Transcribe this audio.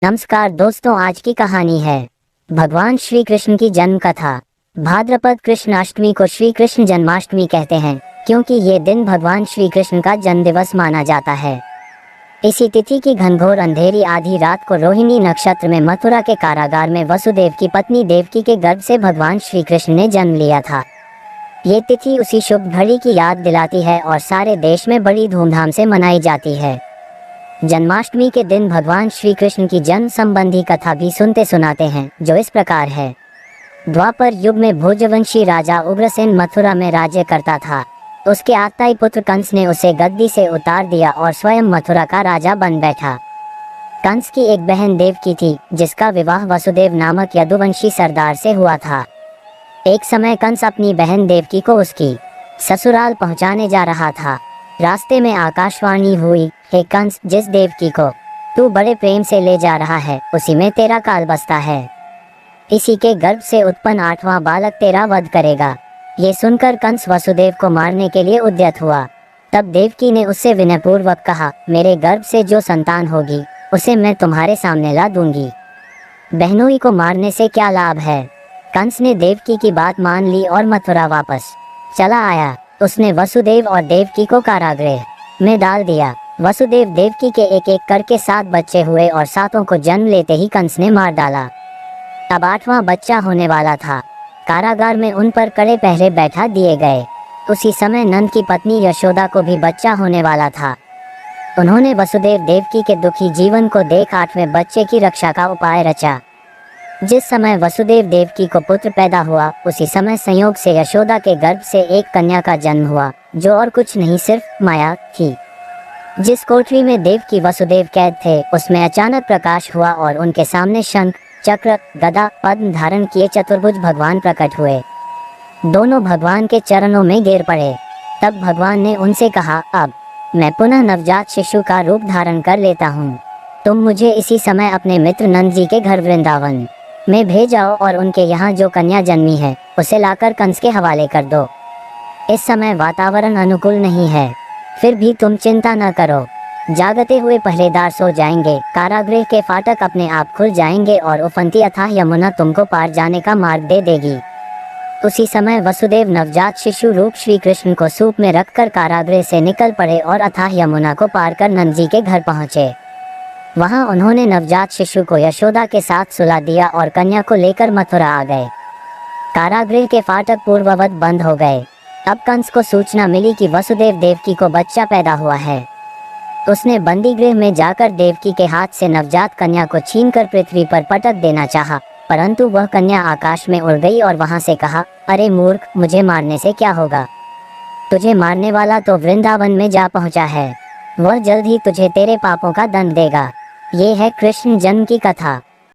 नमस्कार दोस्तों, आज की कहानी है भगवान श्री कृष्ण की जन्म कथा। भाद्रपद कृष्ण अष्टमी को श्री कृष्ण जन्माष्टमी कहते हैं क्योंकि ये दिन भगवान श्री कृष्ण का जन्म दिवस माना जाता है। इसी तिथि की घनघोर अंधेरी आधी रात को रोहिणी नक्षत्र में मथुरा के कारागार में वसुदेव की पत्नी देवकी के गर्भ से भगवान श्री कृष्ण ने जन्म लिया था। ये तिथि उसी शुभ घड़ी की याद दिलाती है और सारे देश में बड़ी धूमधाम से मनाई जाती है। जन्माष्टमी के दिन भगवान श्री कृष्ण की जन्म संबंधी कथा भी सुनते सुनाते हैं, जो इस प्रकार है। द्वापर युग में भोजवंशी राजा उग्रसेन मथुरा में राज्य करता था। उसके आताई पुत्र कंस ने उसे गद्दी से उतार दिया और स्वयं मथुरा का राजा बन बैठा। कंस की एक बहन देवकी थी, जिसका विवाह वसुदेव नामक यदुवंशी सरदार से हुआ था। एक समय कंस अपनी बहन देवकी को उसकी ससुराल पहुंचाने जा रहा था। रास्ते में आकाशवाणी हुई, हे कंस, जिस देवकी को तू बड़े प्रेम से ले जा रहा है उसी में तेरा काल बसता है। इसी के गर्भ से उत्पन्न 8वां बालक तेरा वध करेगा। ये सुनकर कंस वसुदेव को मारने के लिए उद्यत हुआ। तब देवकी ने उससे विनयपूर्वक कहा, मेरे गर्भ से जो संतान होगी उसे मैं तुम्हारे सामने ला दूंगी। बहनोई को मारने से क्या लाभ है। कंस ने देवकी की बात मान ली और मथुरा वापस चला आया। उसने वसुदेव और देवकी को कारागृह में डाल दिया। वसुदेव देवकी के एक एक करके 7 बच्चे हुए और 7 को जन्म लेते ही कंस ने मार डाला। अब 8वां बच्चा होने वाला था। कारागार में उन पर कड़े पहरे बैठा दिए गए। उसी समय नंद की पत्नी यशोदा को भी बच्चा होने वाला था। उन्होंने वसुदेव देवकी के दुखी जीवन को देख 8वें बच्चे की रक्षा का उपाय रचा। जिस समय वसुदेव देवकी को पुत्र पैदा हुआ, उसी समय संयोग से यशोदा के गर्भ से एक कन्या का जन्म हुआ, जो और कुछ नहीं सिर्फ माया थी। जिस कोठरी में देवकी वसुदेव कैद थे, उसमें अचानक प्रकाश हुआ और उनके सामने शंख, चक्र, गदा, पद्म धारण किए चतुर्भुज भगवान प्रकट हुए। दोनों भगवान के चरणों में गिर पड़े। तब भगवान ने उनसे कहा, अब मैं पुनः नवजात शिशु का रूप धारण कर लेता हूँ। तुम मुझे इसी समय अपने मित्र नंद जी के घर वृंदावन में भेजाओ और उनके यहाँ जो कन्या जन्मी है उसे लाकर कंस के हवाले कर दो। इस समय वातावरण अनुकूल नहीं है, फिर भी तुम चिंता न करो। जागते हुए पहरेदार सो जाएंगे, कारागृह के फाटक अपने आप खुल जाएंगे और उफनती अथाह यमुना तुमको पार जाने का मार्ग दे देगी। उसी समय वसुदेव नवजात शिशु रूप श्री कृष्ण को सूप में रखकर कारागृह से निकल पड़े और अथाह यमुना को पार कर नंद जी के घर पहुँचे। वहां उन्होंने नवजात शिशु को यशोदा के साथ सुला दिया और कन्या को लेकर मथुरा आ गए। कारागृह के फाटक पूर्ववत बंद हो गए। अब कंस को सूचना मिली कि वसुदेव देवकी को बच्चा पैदा हुआ है। उसने बंदी गृह में जाकर देवकी के हाथ से नवजात कन्या को छीनकर पृथ्वी पर पटक देना चाहा, परंतु वह कन्या आकाश में उड़ गई और वहां से कहा, अरे मूर्ख, मुझे मारने से क्या होगा। तुझे मारने वाला तो वृंदावन में जा पहुंचा है। वह जल्द ही तुझे तेरे पापों का दंड देगा। ये है कृष्ण जन्म की कथा।